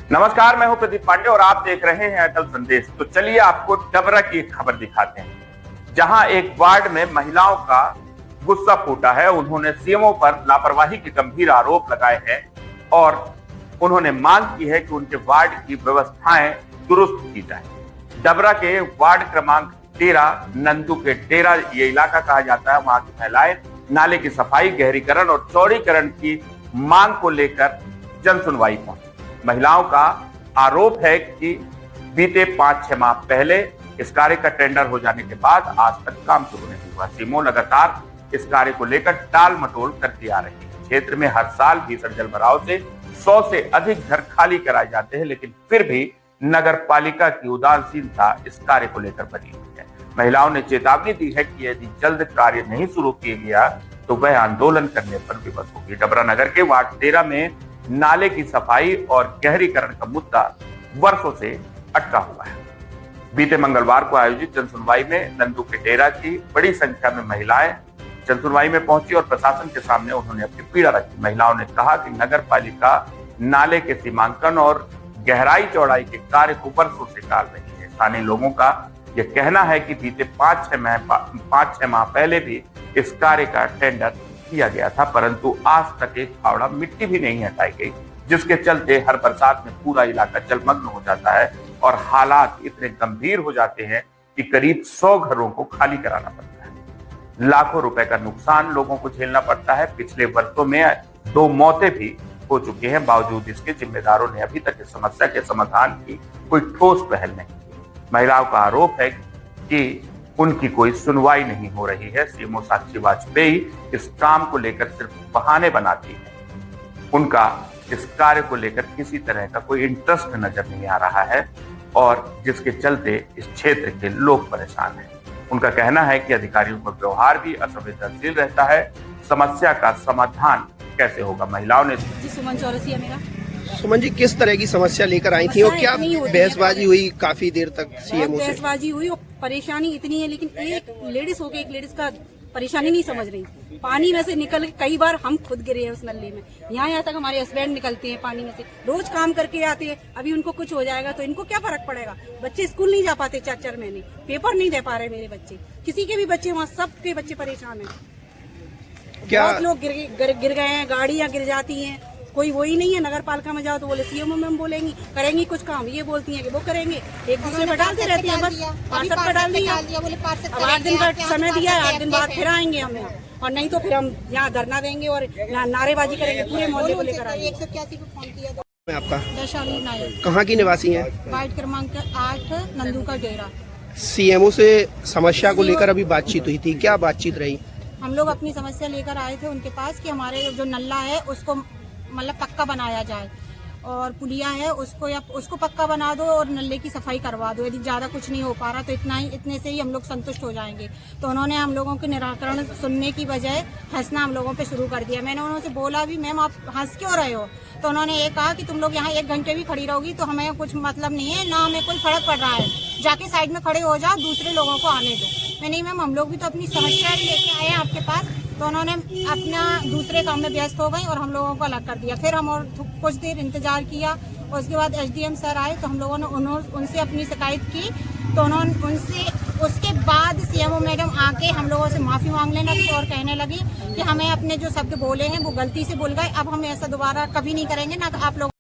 नमस्कार, मैं हूं प्रदीप पांडे और आप देख रहे हैं अटल संदेश। तो चलिए आपको डबरा की एक खबर दिखाते हैं, जहां एक वार्ड में महिलाओं का गुस्सा फूटा है। उन्होंने सीएमओ पर लापरवाही के गंभीर आरोप लगाए हैं और उन्होंने मांग की है कि उनके वार्ड की व्यवस्थाएं दुरुस्त की जाए। डबरा के वार्ड क्रमांक 13 नंदू के डेरा ये इलाका कहा जाता है। वहां की महिलाएं नाले की सफाई, गहरीकरण और चौड़ीकरण की मांग को लेकर जन सुनवाई पहुंची। महिलाओं का आरोप है कि बीते 5-6 माह पहले इस कार्य का टेंडर हो जाने के बाद आज तक काम शुरू नहीं हुआ। सीएमओ लगातार इस कार्य को लेकर टाल मटोल करती आ रही है। क्षेत्र में हर साल भीषण जल भराव से 100 से अधिक घर खाली कराए जाते हैं, लेकिन फिर भी नगर पालिका की उदासीनता इस कार्य को लेकर बनी हुई है। महिलाओं ने चेतावनी दी है कि यदि जल्द कार्य नहीं शुरू किया गया तो वह आंदोलन करने पर विवश होगी। डबरा नगर के वार्ड 13 में नाले की सफाई और गहरीकरण का मुद्दा वर्षों से अटका हुआ है। बीते मंगलवार को आयोजित जनसुनवाई में नंदू के डेरा की बड़ी संख्या में महिलाएं जनसुनवाई में पहुंची और प्रशासन के सामने उन्होंने अपनी पीड़ा रखी। महिलाओं ने कहा कि नगर पालिका नाले के सीमांकन और गहराई चौड़ाई के कार्य को वर्षों से टाल रही है। स्थानीय लोगों का यह कहना है कि बीते 5-6 माह पहले भी इस कार्य का टेंडर किया गया था, परंतु आज तक एक फावड़ा मिट्टी भी नहीं हटाई गई, जिसके चलते हर बरसात में पूरा इलाका जलमग्न हो जाता है और हालात इतने गंभीर हो जाते हैं कि करीब 100 घरों को खाली कराना पड़ता है। लाखों रुपए का नुकसान लोगों को झेलना पड़ता है। पिछले वर्षों में 2 मौतें भी हो चुकी हैं। बावजूद इसके जिम्मेदारों ने अभी तक इस समस्या के समाधान की कोई ठोस पहल नहीं की। महिलाओं का आरोप है कि उनकी कोई सुनवाई नहीं हो रही है। सीएमओ साक्षी वाजपेयी इस काम को लेकर सिर्फ बहाने बनाती है। उनका इस कार्य को लेकर किसी तरह का कोई इंटरेस्ट नजर नहीं आ रहा है और जिसके चलते इस क्षेत्र के लोग परेशान हैं। उनका कहना है कि अधिकारियों का व्यवहार भी असंवेदनशील रहता है। समस्या का समाधान कैसे होगा? महिलाओं ने सुमन चौरसिया मेरा। सुमन जी, किस तरह की समस्या लेकर आई थी और क्या बहसबाजी हुई काफी देर तक सीएमओ से? बहसबाजी हुई और परेशानी इतनी है, लेकिन एक लेडीज होके एक लेडीज का परेशानी नहीं समझ रही। पानी में से निकल के कई बार हम खुद गिरे हैं उस नल्ले में। यहाँ तक हमारे हस्बैंड निकलते हैं पानी में से, रोज काम करके आते हैं। अभी उनको कुछ हो जाएगा तो इनको क्या फर्क पड़ेगा? बच्चे स्कूल नहीं जा पाते 4-4 महीने, पेपर नहीं दे पा रहे मेरे बच्चे, किसी के भी बच्चे, वहाँ सबके बच्चे परेशान हैं। क्या बहुत लोग गिर गए हैं, गाड़ियाँ गिर जाती हैं। कोई वही नहीं है। नगर पालिका में जाओ तो बोले सीएमओ में हम बोलेंगी, करेंगी कुछ काम, ये बोलती हैं कि वो करेंगे। एक दूसरे पर डालते रहते हैं, बस पार्षद पर डाल दिया। अब 8 दिन का समय दिया है, 8 दिन बाद फिर आएंगे हम यहाँ, और नहीं तो फिर हम यहाँ धरना देंगे और नारेबाजी करेंगे, पूरे मोहल्ले को लेकर आएंगे। 181 को फोन किया। आपका वैशाली नायक, कहाँ की निवासी हैं? वार्ड क्रमांक 8 नंदू का डेरा। सीएमओ से समस्या को लेकर अभी बातचीत हुई थी, क्या बातचीत रही? हम लोग अपनी समस्या लेकर आए थे उनके पास कि हमारे जो नल्ला है उसको मतलब पक्का बनाया जाए और पुलिया है उसको पक्का बना दो और नल्ले की सफाई करवा दो। यदि ज्यादा कुछ नहीं हो पा रहा तो इतने से ही हम लोग संतुष्ट हो जाएंगे। तो उन्होंने हम लोगों के निराकरण सुनने की बजाय हंसना हम लोगों पे शुरू कर दिया। मैंने उन्होंने बोला भी, मैम आप हंस क्यों रहे हो? तो उन्होंने ये कहा कि तुम लोग यहाँ 1 घंटे भी खड़ी रहोगी तो हमें कुछ मतलब नहीं है, ना हमें कोई फर्क पड़ रहा है, जाके साइड में खड़े हो जाओ, दूसरे लोगों को आने दो। मैं नहीं मैम, हम लोग भी तो अपनी समस्या लेके आए हैं आपके पास। तो उन्होंने अपना दूसरे काम में व्यस्त हो गई और हम लोगों को अलग कर दिया। फिर हम और कुछ देर इंतजार किया, उसके बाद एसडीएम सर आए तो हम लोगों ने उनसे अपनी शिकायत की। तो उन्होंने उसके बाद सीएमओ मैडम आके हम लोगों से माफी मांगने लगी और कहने लगी कि हमें अपने जो शब्द बोले हैं वो गलती से बोल गए, अब हम ऐसा दोबारा कभी नहीं करेंगे, ना आप लोग